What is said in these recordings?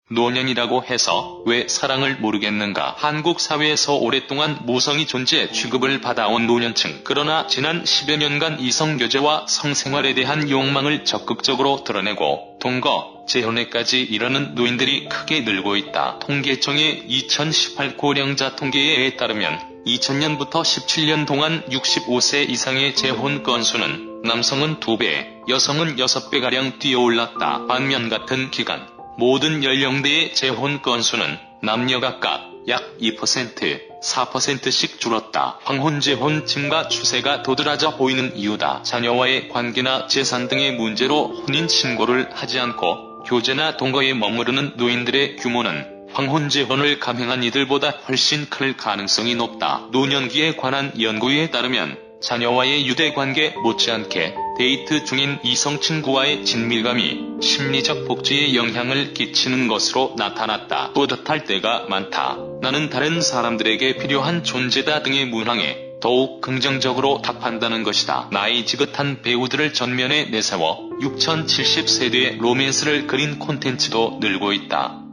노년이라고 해서 왜 사랑을 모르겠는가. 한국 사회에서 오랫동안 모성이 존재 취급을 받아온 노년층. 그러나 지난 10여 년간 이성교제와 성생활에 대한 욕망을 적극적으로 드러내고 동거, 재혼에까지 이르는 노인들이 크게 늘고 있다. 통계청의 2018 고령자 통계에 따르면 2000년부터 17년 동안 65세 이상의 재혼 건수는 남성은 2배, 여성은 6배가량 뛰어올랐다. 반면 같은 기간 모든 연령대의 재혼 건수는 남녀 각각 약 2%, 4%씩 줄었다. 황혼재혼 증가 추세가 도드라져 보이는 이유다. 자녀와의 관계나 재산 등의 문제로 혼인신고를 하지 않고 교제나 동거에 머무르는 노인들의 규모는 황혼재혼을 감행한 이들보다 훨씬 클 가능성이 높다. 노년기에 관한 연구에 따르면 자녀와의 유대관계 못지않게 데이트 중인 이성친구와의 친밀감이 심리적 복지에 영향을 끼치는 것으로 나타났다. 뿌듯할 때가 많다. 나는 다른 사람들에게 필요한 존재다 등의 문항에 더욱 긍정적으로 답한다는 것이다. 나이 지긋한 배우들을 전면에 내세워 6070세대의 로맨스를 그린 콘텐츠도 늘고 있다.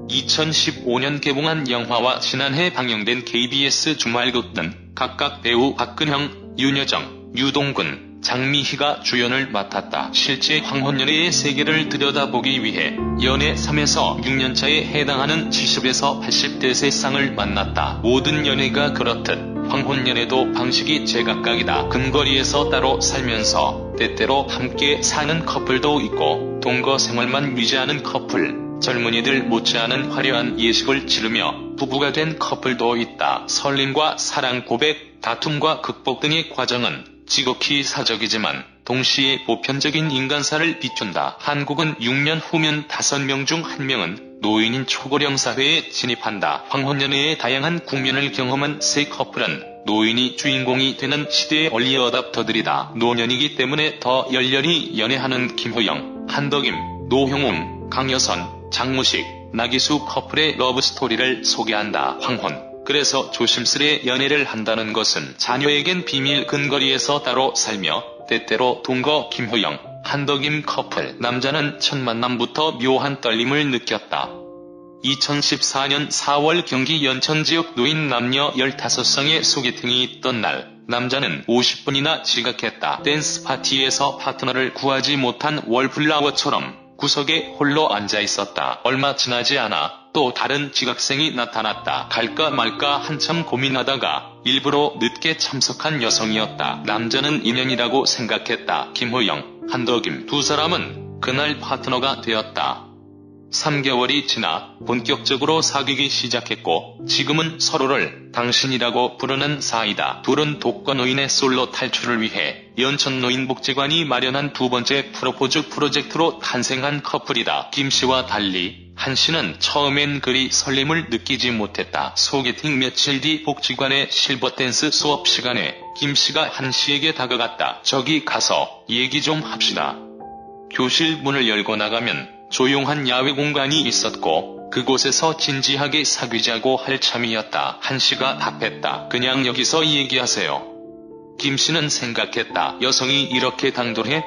2015년 개봉한 영화와 지난해 방영된 KBS 주말극은 각각 배우 박근형, 윤여정, 유동근, 장미희가 주연을 맡았다. 실제 황혼연애의 세계를 들여다보기 위해 연애 3에서 6년차에 해당하는 70에서 80대 세상을 만났다. 모든 연애가 그렇듯 황혼연애도 방식이 제각각이다. 근거리에서 따로 살면서 때때로 함께 사는 커플도 있고 동거 생활만 유지하는 커플, 젊은이들 못지않은 화려한 예식을 치르며 부부가 된 커플도 있다. 설렘과 사랑 고백, 다툼과 극복 등의 과정은 지극히 사적이지만 동시에 보편적인 인간사를 비춘다. 한국은 6년 후면 5명 중 1명은 노인인 초고령 사회에 진입한다. 황혼연애의 다양한 국면을 경험한 새 커플은 노인이 주인공이 되는 시대의 얼리어답터들이다. 노년이기 때문에 더 열렬히 연애하는 김호영, 한덕임, 노형웅, 강여선, 장무식, 나기수 커플의 러브스토리를 소개한다. 황혼. 그래서 조심스레 연애를 한다는 것은 자녀에겐 비밀. 근거리에서 따로 살며 때때로 동거 김효영, 한덕임 커플. 남자는 첫 만남부터 묘한 떨림을 느꼈다. 2014년 4월 경기 연천 지역 노인 남녀 15쌍의 소개팅이 있던 날, 남자는 50분이나 지각했다. 댄스 파티에서 파트너를 구하지 못한 월플라워처럼 구석에 홀로 앉아있었다. 얼마 지나지 않아 또 다른 지각생이 나타났다. 갈까 말까 한참 고민하다가 일부러 늦게 참석한 여성이었다. 남자는 인연이라고 생각했다. 김호영, 한덕임 두 사람은 그날 파트너가 되었다. 3개월이 지나 본격적으로 사귀기 시작했고 지금은 서로를 당신이라고 부르는 사이다. 둘은 독거노인의 솔로 탈출을 위해 연천노인복지관이 마련한 두 번째 프로포즈 프로젝트로 탄생한 커플이다. 김씨와 달리 한씨는 처음엔 그리 설렘을 느끼지 못했다. 소개팅 며칠 뒤 복지관의 실버댄스 수업 시간에 김씨가 한씨에게 다가갔다. 저기 가서 얘기 좀 합시다. 교실 문을 열고 나가면 조용한 야외 공간이 있었고 그곳에서 진지하게 사귀자고 할 참이었다. 한씨가 답했다. 그냥 여기서 얘기하세요. 김씨는 생각했다. 여성이 이렇게 당돌해?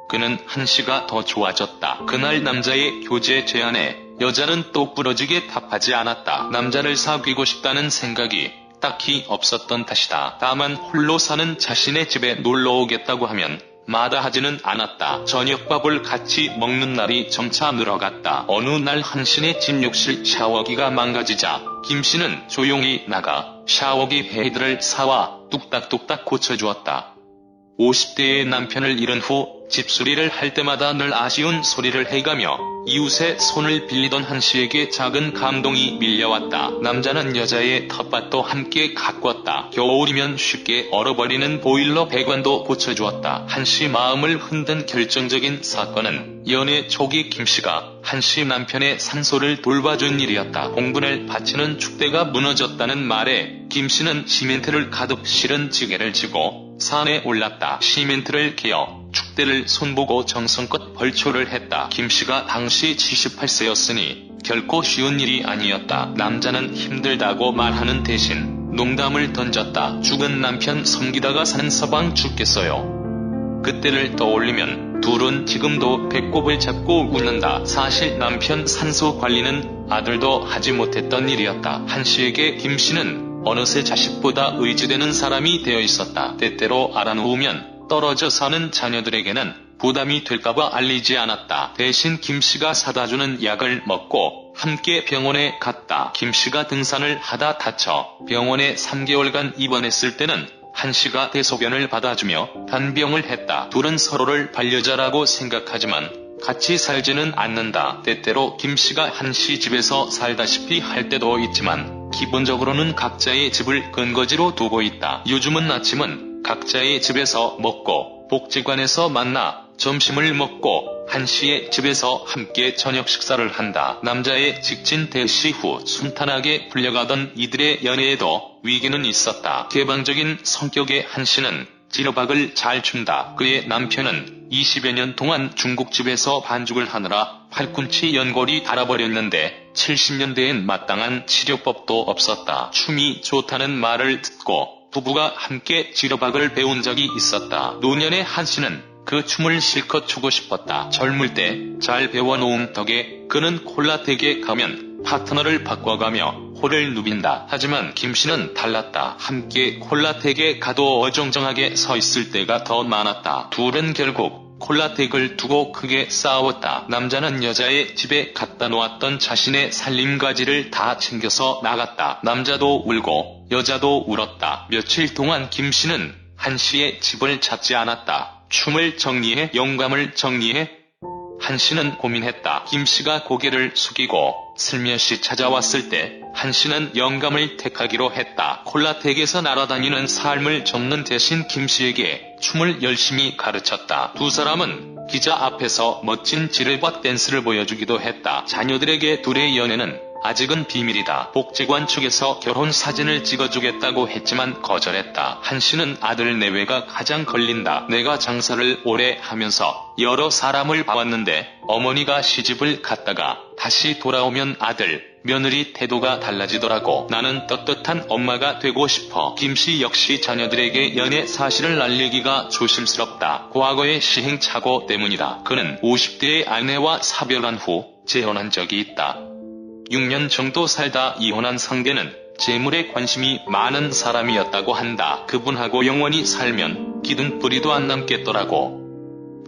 그는 한씨가 더 좋아졌다. 그날 남자의 교제 제안에 여자는 똑부러지게 답하지 않았다. 남자를 사귀고 싶다는 생각이 딱히 없었던 탓이다. 다만 홀로 사는 자신의 집에 놀러 오겠다고 하면 마다하지는 않았다. 저녁밥을 같이 먹는 날이 점차 늘어갔다. 어느 날 한씨의 집 욕실 샤워기가 망가지자 김씨는 조용히 나가 샤워기 헤드를 사와 뚝딱뚝딱 고쳐주었다. 50대의 남편을 잃은 후 집수리를 할 때마다 늘 아쉬운 소리를 해가며 이웃의 손을 빌리던 한씨에게 작은 감동이 밀려왔다. 남자는 여자의 텃밭도 함께 가꿨다. 겨울이면 쉽게 얼어버리는 보일러 배관도 고쳐주었다. 한씨 마음을 흔든 결정적인 사건은 연애 초기 김씨가 한씨 남편의 산소를 돌봐준 일이었다. 공분을 바치는 축대가 무너졌다는 말에 김씨는 시멘트를 가득 실은 지게를 지고 산에 올랐다. 시멘트를 개어 축대를 손보고 정성껏 벌초를 했다. 김씨가 당시 78세였으니 결코 쉬운 일이 아니었다. 남자는 힘들다고 말하는 대신 농담을 던졌다. 죽은 남편 섬기다가 사는 서방 죽겠어요. 그때를 떠올리면 둘은 지금도 배꼽을 잡고 웃는다. 사실 남편 산소 관리는 아들도 하지 못했던 일이었다. 한씨에게 김씨는 어느새 자식보다 의지되는 사람이 되어 있었다. 때때로 알아놓으면 떨어져 사는 자녀들에게는 부담이 될까봐 알리지 않았다. 대신 김씨가 사다주는 약을 먹고 함께 병원에 갔다. 김씨가 등산을 하다 다쳐 병원에 3개월간 입원했을 때는 한씨가 대소변을 받아주며 간병을 했다. 둘은 서로를 반려자라고 생각하지만 같이 살지는 않는다. 때때로 김씨가 한씨 집에서 살다시피 할 때도 있지만 기본적으로는 각자의 집을 근거지로 두고 있다. 요즘은 아침은 각자의 집에서 먹고 복지관에서 만나 점심을 먹고 한씨의 집에서 함께 저녁 식사를 한다. 남자의 직진 대시 후 순탄하게 풀려가던 이들의 연애에도 위기는 있었다. 개방적인 성격의 한씨는 지려박을 잘 춘다. 그의 남편은 20여 년 동안 중국집에서 반죽을 하느라 팔꿈치 연골이 닳아버렸는데 70년대엔 마땅한 치료법도 없었다. 춤이 좋다는 말을 듣고 부부가 함께 지려박을 배운 적이 있었다. 노년의 한씨는 그 춤을 실컷 추고 싶었다. 젊을 때 잘 배워놓은 덕에 그는 콜라텍에 가면 파트너를 바꿔가며 호를 누빈다. 하지만 김씨는 달랐다. 함께 콜라텍에 가도 어정쩡하게 서 있을 때가 더 많았다. 둘은 결국 콜라텍을 두고 크게 싸웠다. 남자는 여자의 집에 갖다 놓았던 자신의 살림가지를 다 챙겨서 나갔다. 남자도 울고 여자도 울었다. 며칠 동안 김씨는 한씨의 집을 찾지 않았다. 춤을 정리해 영감을 정리해? 한씨는 고민했다. 김씨가 고개를 숙이고 슬며시 찾아왔을 때 한씨는 영감을 택하기로 했다. 콜라텍에서 날아다니는 삶을 접는 대신 김씨에게 춤을 열심히 가르쳤다. 두 사람은 기자 앞에서 멋진 지뢰밭 댄스를 보여주기도 했다. 자녀들에게 둘의 연애는 아직은 비밀이다. 복지관 측에서 결혼 사진을 찍어주겠다고 했지만 거절했다. 한씨는 아들 내외가 가장 걸린다. 내가 장사를 오래 하면서 여러 사람을 봐왔는데 어머니가 시집을 갔다가 다시 돌아오면 아들, 며느리 태도가 달라지더라고. 나는 떳떳한 엄마가 되고 싶어. 김씨 역시 자녀들에게 연애 사실을 알리기가 조심스럽다. 과거의 시행착오 때문이다. 그는 50대의 아내와 사별한 후 재혼한 적이 있다. 6년 정도 살다 이혼한 상대는 재물에 관심이 많은 사람이었다고 한다. 그분하고 영원히 살면 기둥뿌리도 안 남겠더라고.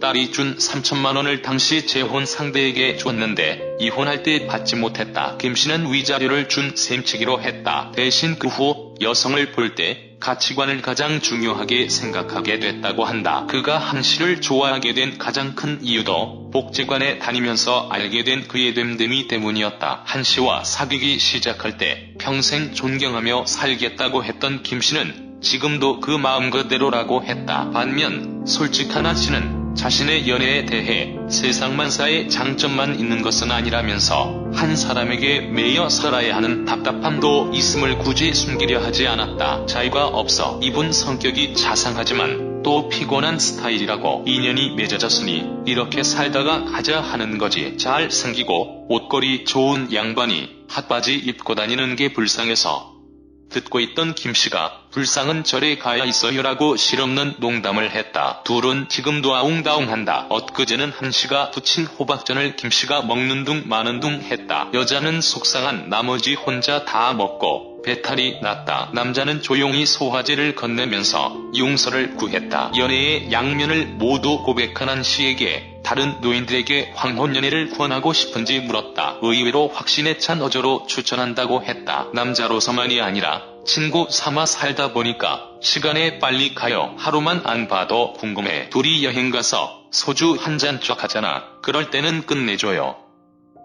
딸이 준 3천만 원을 당시 재혼 상대에게 줬는데 이혼할 때 받지 못했다. 김씨는 위자료를 준 셈치기로 했다. 대신 그 후 여성을 볼 때 가치관을 가장 중요하게 생각하게 됐다고 한다. 그가 한씨를 좋아하게 된 가장 큰 이유도 복지관에 다니면서 알게 된 그의 됨됨이 때문이었다. 한씨와 사귀기 시작할 때 평생 존경하며 살겠다고 했던 김씨는 지금도 그 마음 그대로라고 했다. 반면 솔직한 한씨는 자신의 연애에 대해 세상만사의 장점만 있는 것은 아니라면서 한 사람에게 매여 살아야 하는 답답함도 있음을 굳이 숨기려 하지 않았다. 자유가 없어. 이분 성격이 자상하지만 또 피곤한 스타일이라고. 인연이 맺어졌으니 이렇게 살다가 가자 하는 거지. 잘 생기고 옷걸이 좋은 양반이 핫바지 입고 다니는 게 불쌍해서. 듣고 있던 김씨가 불쌍은 절에 가야 있어요라고 실없는 농담을 했다. 둘은 지금도 아웅다웅한다. 엊그제는 한씨가 부친 호박전을 김씨가 먹는 둥 마는 둥 했다. 여자는 속상한 나머지 혼자 다 먹고 배탈이 났다. 남자는 조용히 소화제를 건네면서 용서를 구했다. 연애의 양면을 모두 고백한 한씨에게 다른 노인들에게 황혼연애를 권하고 싶은지 물었다. 의외로 확신에 찬 어조로 추천한다고 했다. 남자로서만이 아니라 친구 삼아 살다 보니까 시간에 빨리 가요. 하루만 안 봐도 궁금해. 둘이 여행 가서 소주 한 잔 쫙 하잖아. 그럴 때는 끝내줘요.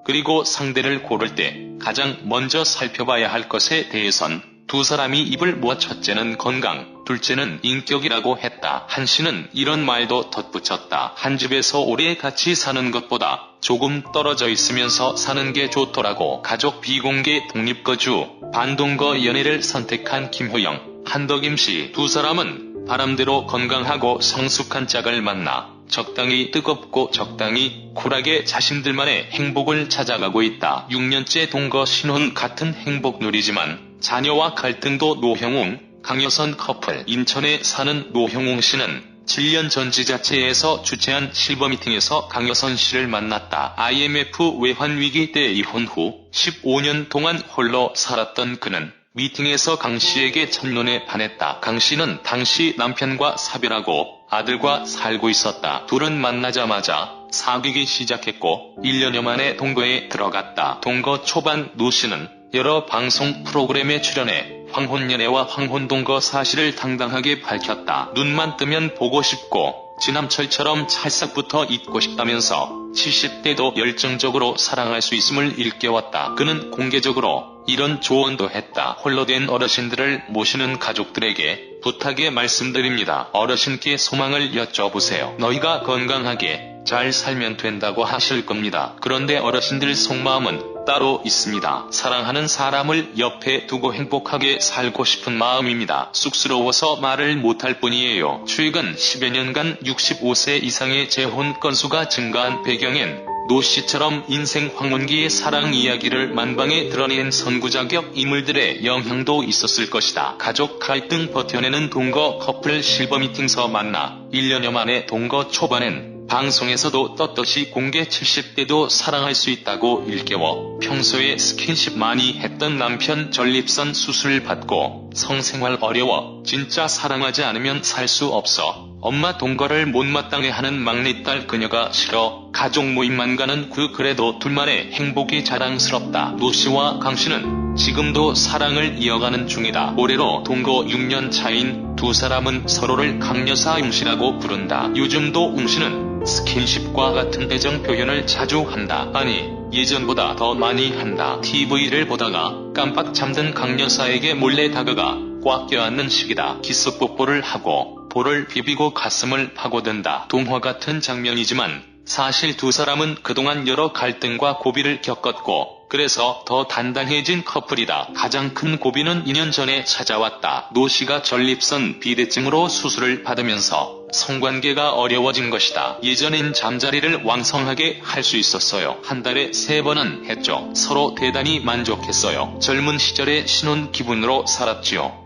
그리고 상대를 고를 때 가장 먼저 살펴봐야 할 것에 대해선 두 사람이 입을 모아 첫째는 건강, 둘째는 인격이라고 했다. 한씨는 이런 말도 덧붙였다. 한 집에서 오래 같이 사는 것보다 조금 떨어져 있으면서 사는 게 좋더라고. 가족 비공개 독립거주, 반동거 연애를 선택한 김효영, 한덕임씨 두 사람은 바람대로 건강하고 성숙한 짝을 만나 적당히 뜨겁고 적당히 쿨하게 자신들만의 행복을 찾아가고 있다. 6년째 동거 신혼 같은 행복 누리지만 자녀와 갈등도 노형웅, 강여선 커플. 인천에 사는 노형웅 씨는 7년 전 지자체에서 주최한 실버미팅에서 강여선 씨를 만났다. IMF 외환위기 때 이혼 후 15년 동안 홀로 살았던 그는 미팅에서 강 씨에게 첫눈에 반했다. 강 씨는 당시 남편과 사별하고 아들과 살고 있었다. 둘은 만나자마자 사귀기 시작했고 1년여 만에 동거에 들어갔다. 동거 초반 노 씨는 여러 방송 프로그램에 출연해 황혼연애와 황혼동거 사실을 당당하게 밝혔다. 눈만 뜨면 보고 싶고 지남철처럼 찰싹부터 잊고 싶다면서 70대도 열정적으로 사랑할 수 있음을 일깨웠다. 그는 공개적으로 이런 조언도 했다. 홀로 된 어르신들을 모시는 가족들에게 부탁의 말씀드립니다. 어르신께 소망을 여쭤보세요. 너희가 건강하게 잘 살면 된다고 하실 겁니다. 그런데 어르신들 속마음은 따로 있습니다. 사랑하는 사람을 옆에 두고 행복하게 살고 싶은 마음입니다. 쑥스러워서 말을 못할 뿐이에요. 최근 10여 년간 65세 이상의 재혼 건수가 증가한 배경엔 노 씨처럼 인생 황혼기의 사랑 이야기를 만방에 드러낸 선구자격 인물들의 영향도 있었을 것이다. 가족 갈등 버텨내는 동거 커플 실버미팅서 만나 1년여 만에 동거 초반엔 방송에서도 떳떳이 공개 70대도 사랑할 수 있다고 일깨워 평소에 스킨십 많이 했던 남편 전립선 수술 받고 성생활 어려워 진짜 사랑하지 않으면 살 수 없어 엄마 동거를 못마땅해 하는 막내딸 그녀가 싫어 가족 모임만 가는 그 그래도 둘만의 행복이 자랑스럽다. 노 씨와 강 씨는 지금도 사랑을 이어가는 중이다. 올해로 동거 6년 차인 두 사람은 서로를 강여사 웅씨라고 부른다. 요즘도 웅씨는 스킨십과 같은 애정 표현을 자주 한다. 아니 예전보다 더 많이 한다. TV를 보다가 깜빡 잠든 강여사에게 몰래 다가가 꽉 껴안는 시기다. 기습 뽀뽀를 하고 볼을 비비고 가슴을 파고든다. 동화 같은 장면이지만 사실 두 사람은 그동안 여러 갈등과 고비를 겪었고 그래서 더 단단해진 커플이다. 가장 큰 고비는 2년 전에 찾아왔다. 노 씨가 전립선 비대증으로 수술을 받으면서 성관계가 어려워진 것이다. 예전엔 잠자리를 왕성하게 할 수 있었어요. 한 달에 3번은 했죠. 서로 대단히 만족했어요. 젊은 시절의 신혼 기분으로 살았지요.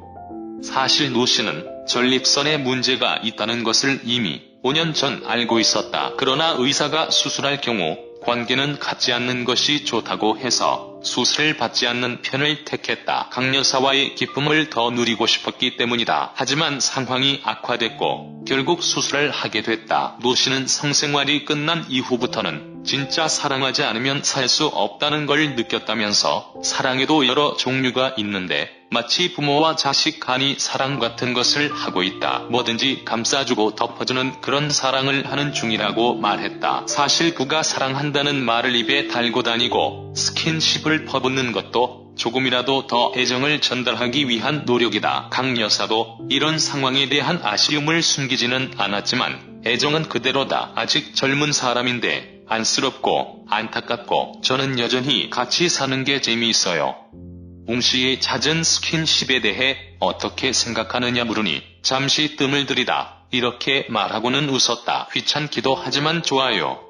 사실 노 씨는 전립선에 문제가 있다는 것을 이미 5년 전 알고 있었다. 그러나 의사가 수술할 경우 관계는 갖지 않는 것이 좋다고 해서 수술을 받지 않는 편을 택했다. 강 여사와의 기쁨을 더 누리고 싶었기 때문이다. 하지만 상황이 악화됐고 결국 수술을 하게 됐다. 노 씨는 성생활이 끝난 이후부터는 진짜 사랑하지 않으면 살 수 없다는 걸 느꼈다면서 사랑에도 여러 종류가 있는데 마치 부모와 자식 간이 사랑 같은 것을 하고 있다. 뭐든지 감싸주고 덮어주는 그런 사랑을 하는 중이라고 말했다. 사실 그가 사랑한다는 말을 입에 달고 다니고 스킨십을 퍼붓는 것도 조금이라도 더 애정을 전달하기 위한 노력이다. 강 여사도 이런 상황에 대한 아쉬움을 숨기지는 않았지만 애정은 그대로다. 아직 젊은 사람인데 안쓰럽고 안타깝고 저는 여전히 같이 사는 게 재미있어요. 웅 씨의 잦은 스킨십에 대해 어떻게 생각하느냐 물으니 잠시 뜸을 들이다 이렇게 말하고는 웃었다. 귀찮기도 하지만 좋아요.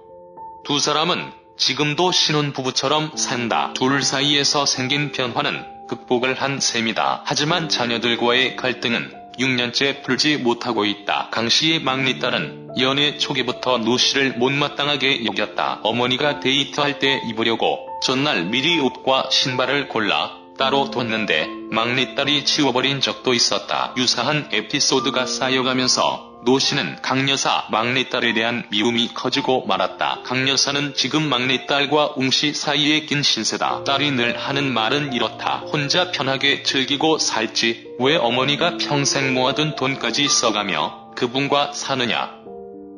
두 사람은 지금도 신혼부부처럼 산다. 둘 사이에서 생긴 변화는 극복을 한 셈이다. 하지만 자녀들과의 갈등은 6년째 풀지 못하고 있다. 강 씨의 막내딸은 연애 초기부터 노 씨를 못마땅하게 여겼다. 어머니가 데이트할 때 입으려고 전날 미리 옷과 신발을 골라 따로 뒀는데 막내딸이 치워버린 적도 있었다. 유사한 에피소드가 쌓여가면서 노 씨는 강 여사 막내딸에 대한 미움이 커지고 말았다. 강 여사는 지금 막내딸과 웅 씨 사이에 낀 신세다. 딸이 늘 하는 말은 이렇다. 혼자 편하게 즐기고 살지 왜 어머니가 평생 모아둔 돈까지 써가며 그분과 사느냐.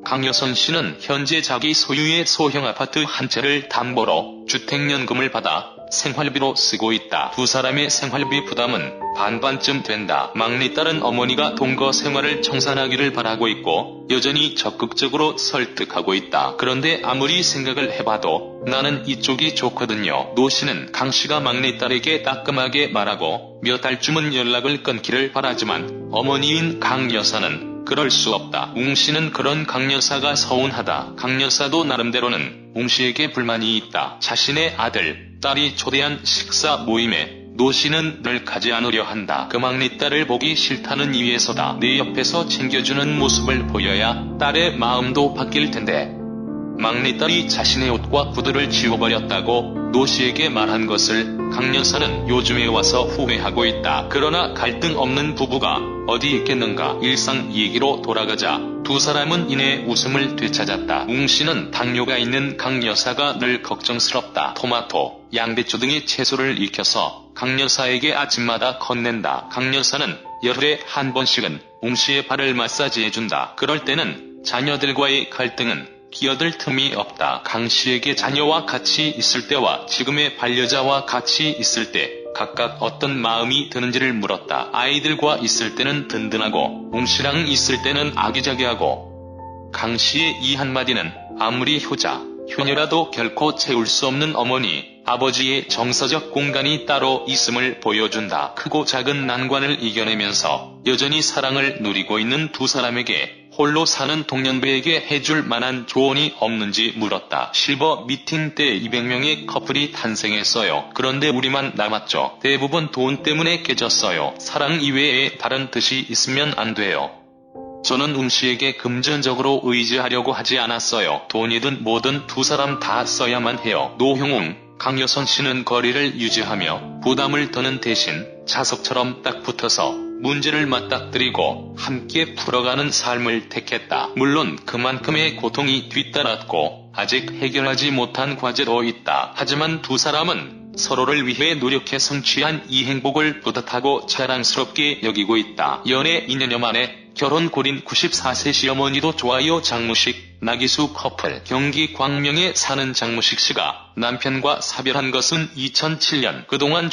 강여선 씨는 현재 자기 소유의 소형 아파트 한 채를 담보로 주택연금을 받아 생활비로 쓰고 있다. 두 사람의 생활비 부담은 반반쯤 된다. 막내딸은 어머니가 동거 생활을 청산하기를 바라고 있고 여전히 적극적으로 설득하고 있다. 그런데 아무리 생각을 해봐도 나는 이쪽이 좋거든요. 노 씨는 강 씨가 막내딸에게 따끔하게 말하고 몇 달쯤은 연락을 끊기를 바라지만 어머니인 강 여사는 그럴 수 없다. 웅 씨는 그런 강 여사가 서운하다. 강 여사도 나름대로는 웅 씨에게 불만이 있다. 자신의 아들, 딸이 초대한 식사 모임에 노 씨는 늘 가지 않으려 한다. 그 막내딸을 보기 싫다는 이유에서다. 내 옆에서 챙겨주는 모습을 보여야 딸의 마음도 바뀔 텐데. 막내딸이 자신의 옷과 구두를 지워버렸다고 노 씨에게 말한 것을 강 여사는 요즘에 와서 후회하고 있다. 그러나 갈등 없는 부부가 어디 있겠는가. 일상 얘기로 돌아가자 두 사람은 이내 웃음을 되찾았다. 웅 씨는 당뇨가 있는 강 여사가 늘 걱정스럽다. 토마토, 양배추 등의 채소를 익혀서 강 여사에게 아침마다 건넨다. 강 여사는 열흘에 한 번씩은 웅 씨의 발을 마사지해준다. 그럴 때는 자녀들과의 갈등은 끼어들 틈이 없다. 강 씨에게 자녀와 같이 있을 때와 지금의 반려자와 같이 있을 때 각각 어떤 마음이 드는지를 물었다. 아이들과 있을 때는 든든하고 웅 씨랑 있을 때는 아기자기하고. 강 씨의 이 한마디는 아무리 효녀라도 결코 채울 수 없는 어머니, 아버지의 정서적 공간이 따로 있음을 보여준다. 크고 작은 난관을 이겨내면서 여전히 사랑을 누리고 있는 두 사람에게 홀로 사는 동년배에게 해줄 만한 조언이 없는지 물었다. 실버 미팅 때 200명의 커플이 탄생했어요. 그런데 우리만 남았죠. 대부분 돈 때문에 깨졌어요. 사랑 이외에 다른 뜻이 있으면 안 돼요. 저는 웅 씨에게 금전적으로 의지하려고 하지 않았어요. 돈이든 뭐든 두 사람 다 써야만 해요. 노형웅, 강여선 씨는 거리를 유지하며 부담을 더는 대신 자석처럼 딱 붙어서 문제를 맞닥뜨리고 함께 풀어가는 삶을 택했다. 물론 그만큼의 고통이 뒤따랐고 아직 해결하지 못한 과제도 있다. 하지만 두 사람은 서로를 위해 노력해 성취한 이 행복을 뿌듯하고 자랑스럽게 여기고 있다. 연애 2년여 만에 결혼 고린 94세 시어머니도 좋아요. 장무식, 나기수 커플. 경기 광명에 사는 장무식 씨가 남편과 사별한 것은 2007년. 그동안